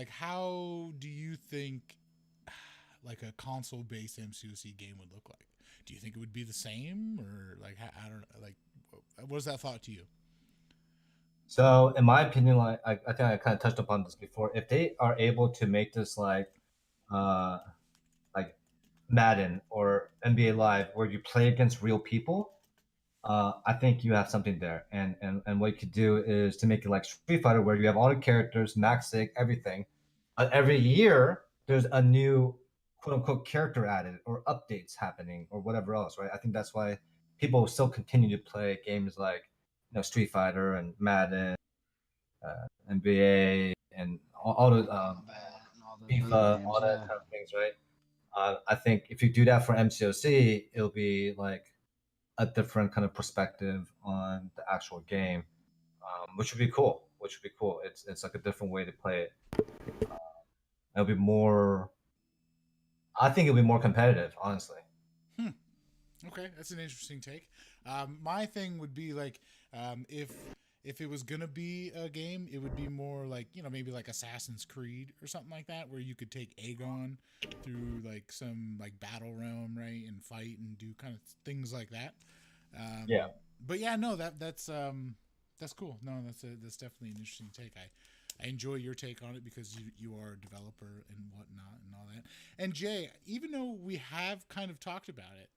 how do you think like a console based MCoC game would look like? Do you think it would be the same, or like I don't know, like what is that thought to you? So, in my opinion, like I think I kind of touched upon this before. If they are able to make this uh, like Madden or NBA Live, where you play against real people, I think you have something there. And what you could do is to make it like Street Fighter, where you have all the characters, max sig, everything. Every year, there's a new quote unquote character added or updates happening or whatever else, right? I think that's why people still continue to play games like Street Fighter and Madden, NBA, and all those FIFA, games, all that yeah. kind of things, right? I think if you do that for MCOC, it'll be like a different kind of perspective on the actual game, which would be cool. Which would be cool. It's like a different way to play it. It'll be more. I think it'll be more competitive, honestly. Okay, that's an interesting take. My thing would be like, if it was gonna be a game, it would be more like, maybe like Assassin's Creed or something like that, where you could take Aegon through like some like battle realm, right, and fight and do kind of things like that. Yeah. But yeah, no, that's cool. No, that's definitely an interesting take. I enjoy your take on it because you are a developer and whatnot and all that. And Jay, even though we have kind of talked about it,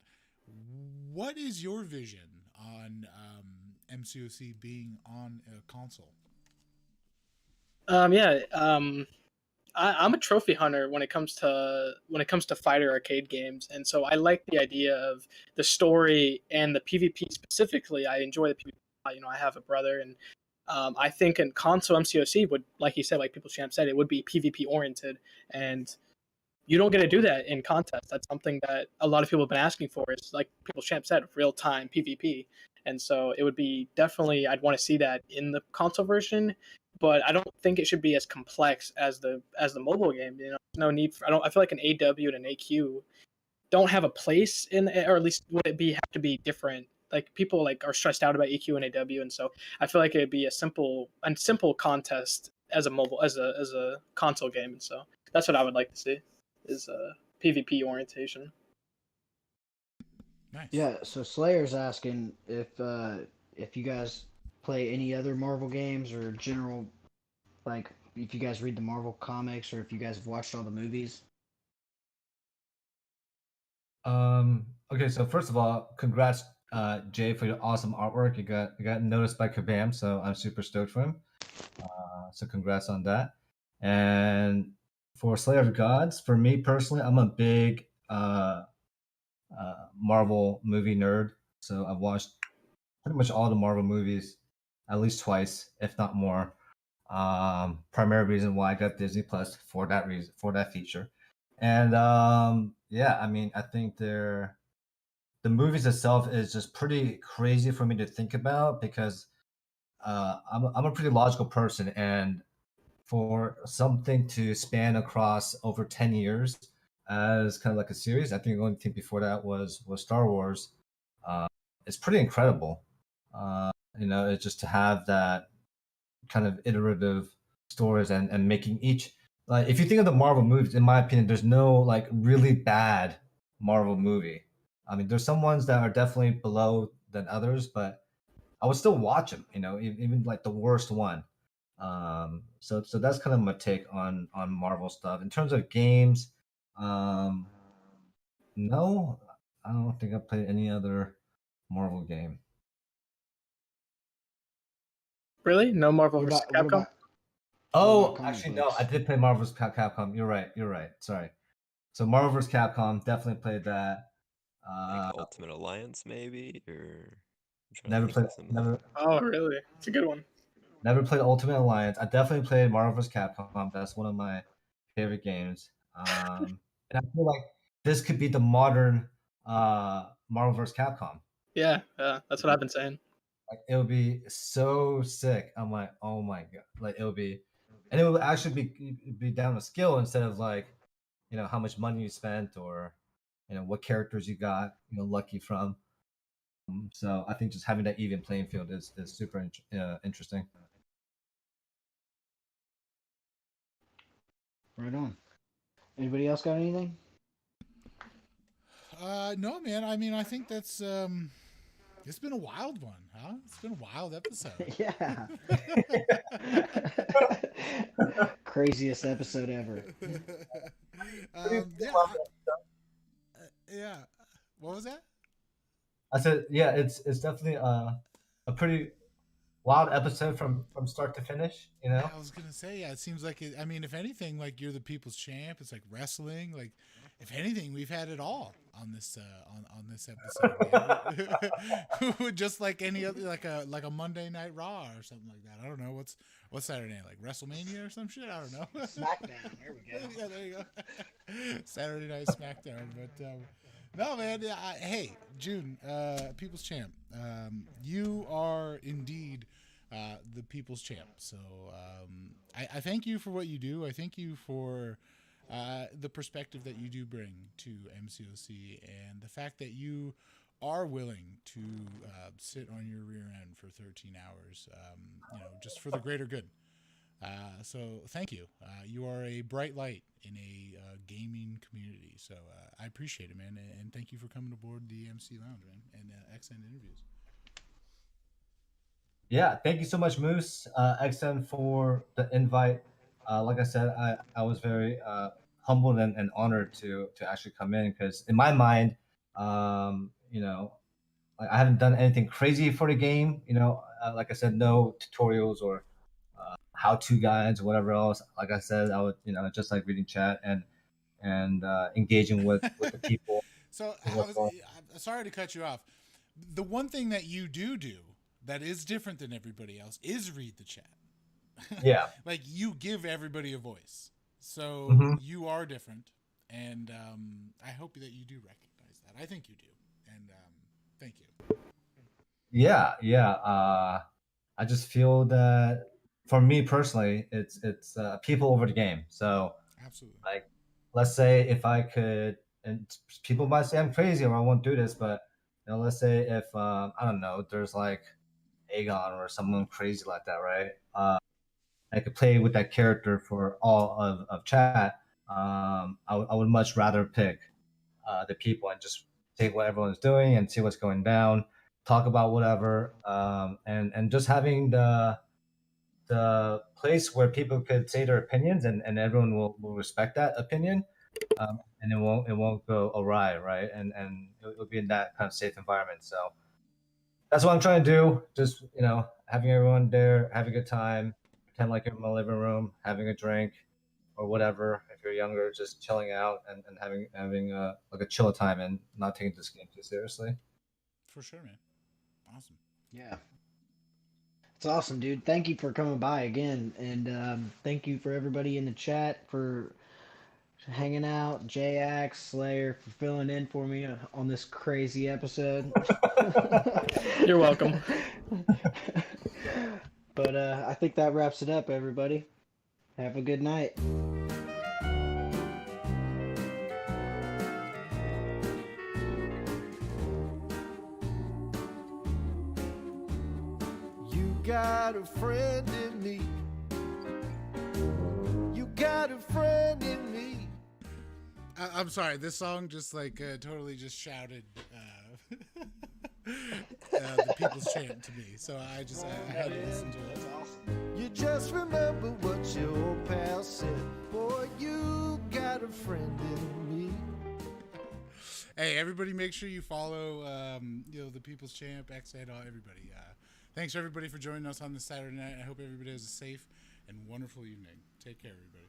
what is your vision on MCOC being on a console? Yeah. I'm a trophy hunter when it comes to fighter arcade games, and so I like the idea of the story and the PvP specifically. I enjoy the PvP. I have a brother, and I think in console MCOC would, like you said, like People's Champ said, it would be PvP oriented, and you don't get to do that in contests. That's something that a lot of people have been asking for. Is like People's Champ said, real time PvP, and so it would be definitely I'd want to see that in the console version. But I don't think it should be as complex as the mobile game. There's no need for. I feel like an AW and an AQ don't have a place in, or at least would it be have to be different. Like people like are stressed out about AQ and AW, and so I feel like it'd be a simple contest as a console game, and so that's what I would like to see is PvP orientation. Nice. Yeah, so Slayer's asking if you guys play any other Marvel games or general, like if you guys read the Marvel comics or if you guys have watched all the movies. Okay, so first of all, congrats, Jay, for your awesome artwork. You got noticed by Kabam, so I'm super stoked for him. So congrats on that. And for Slayer of Gods, for me personally, I'm a big Marvel movie nerd. So I've watched pretty much all the Marvel movies at least twice, if not more. Primary reason why I got Disney Plus for that reason, for that feature. And yeah, I mean, I think the movies itself is just pretty crazy for me to think about because I'm a pretty logical person, and for something to span across over 10 years as kind of like a series, I think the only thing before that was Star Wars. It's pretty incredible. It's just to have that kind of iterative stories and making each, like, if you think of the Marvel movies, in my opinion, there's no like really bad Marvel movie. I mean, there's some ones that are definitely below than others, but I would still watch them. Even like the worst one. So that's kind of my take on Marvel stuff. In terms of games, no, I don't think I played any other Marvel game. Really, no Marvel What vs. about Capcom. Oh, comic actually, no, I books? did play Marvel vs. Capcom. You're right. Sorry. So Marvel vs. Capcom, definitely played that. Like Uh, Ultimate Alliance, maybe, or I'm trying to never think played, of some of the. Oh, really? It's a good one. never played Ultimate Alliance. I definitely played Marvel vs. Capcom. That's one of my favorite games. And I feel like this could be the modern Marvel vs. Capcom. Yeah, that's what I've been saying. Like it would be so sick. I'm like, oh my god! Like it would be, and it would actually be down to skill instead of like, how much money you spent or, what characters you got, lucky from. So I think just having that even playing field is super interesting. Right on. Anybody else got anything? No, man. I mean, I think that's it's been a wild one, huh? It's been a wild episode. Yeah. Craziest episode ever. Yeah, yeah. What was that? I said, yeah, it's definitely a pretty wild episode from start to finish. I was gonna say, yeah. It seems like it. I mean, if anything, like you're the people's champ. It's like wrestling. Like if anything, we've had it all on this on this episode, man. Just like any other, like a Monday Night Raw or something like that. I don't know what's Saturday night, like WrestleMania or some shit. I don't know. SmackDown. There we go. Yeah, there you go. Saturday Night SmackDown. But no, man. Yeah, hey, June, People's Champ. You are indeed the People's Champ. So I thank you for what you do. I thank you for the perspective that you do bring to MCoC, and the fact that you are willing to sit on your rear end for 13 hours, just for the greater good. So thank you. You are a bright light in a gaming community. So I appreciate it, man. And thank you for coming aboard the MC Lounge, man, and XN interviews. Yeah, thank you so much, Moose XN, for the invite. Like I said, I was very humbled and honored to actually come in, because in my mind, like, I haven't done anything crazy for the game. Like I said, no tutorials or how-to guides or whatever else. Like I said, I would just like reading chat and engaging with the people. So I'm sorry to cut you off. The one thing that you do that is different than everybody else is read the chat. Yeah. Like, you give everybody a voice. So you are different. And I hope that you do recognize that. I think you do. And thank you. Yeah. I just feel that for me personally, it's people over the game. So Absolutely. like, let's say if I could, and people might say I'm crazy or I won't do this, but let's say if I don't know, there's like Aegon or someone crazy like that, right? I could play with that character for all of chat. I would much rather pick the people and just take what everyone's doing and see what's going down, talk about whatever, and just having the place where people could say their opinions, and everyone will respect that opinion, and it won't go awry, right? And it'll be in that kind of safe environment. So that's what I'm trying to do. Just having everyone there, having a good time, pretend like you're in my living room, having a drink or whatever. If you're younger, just chilling out and having like a chill time and not taking this game too seriously. For sure, man. Awesome. Yeah. It's awesome, dude. Thank you for coming by again, and thank you for everybody in the chat for hanging out. J-Ax, Slayer, for filling in for me on this crazy episode. You're welcome. But I think that wraps it up, everybody. Have a good night. You got a friend in me. You got a friend in me. I'm sorry. This song just totally just shouted the People's Champ to me. So I had to listen to it. You just remember what your old pal said. Boy, you got a friend in me. Hey, everybody, make sure you follow the People's Champ, XN, everybody. Thanks everybody for joining us on this Saturday night. I hope everybody has a safe and wonderful evening. Take care, everybody.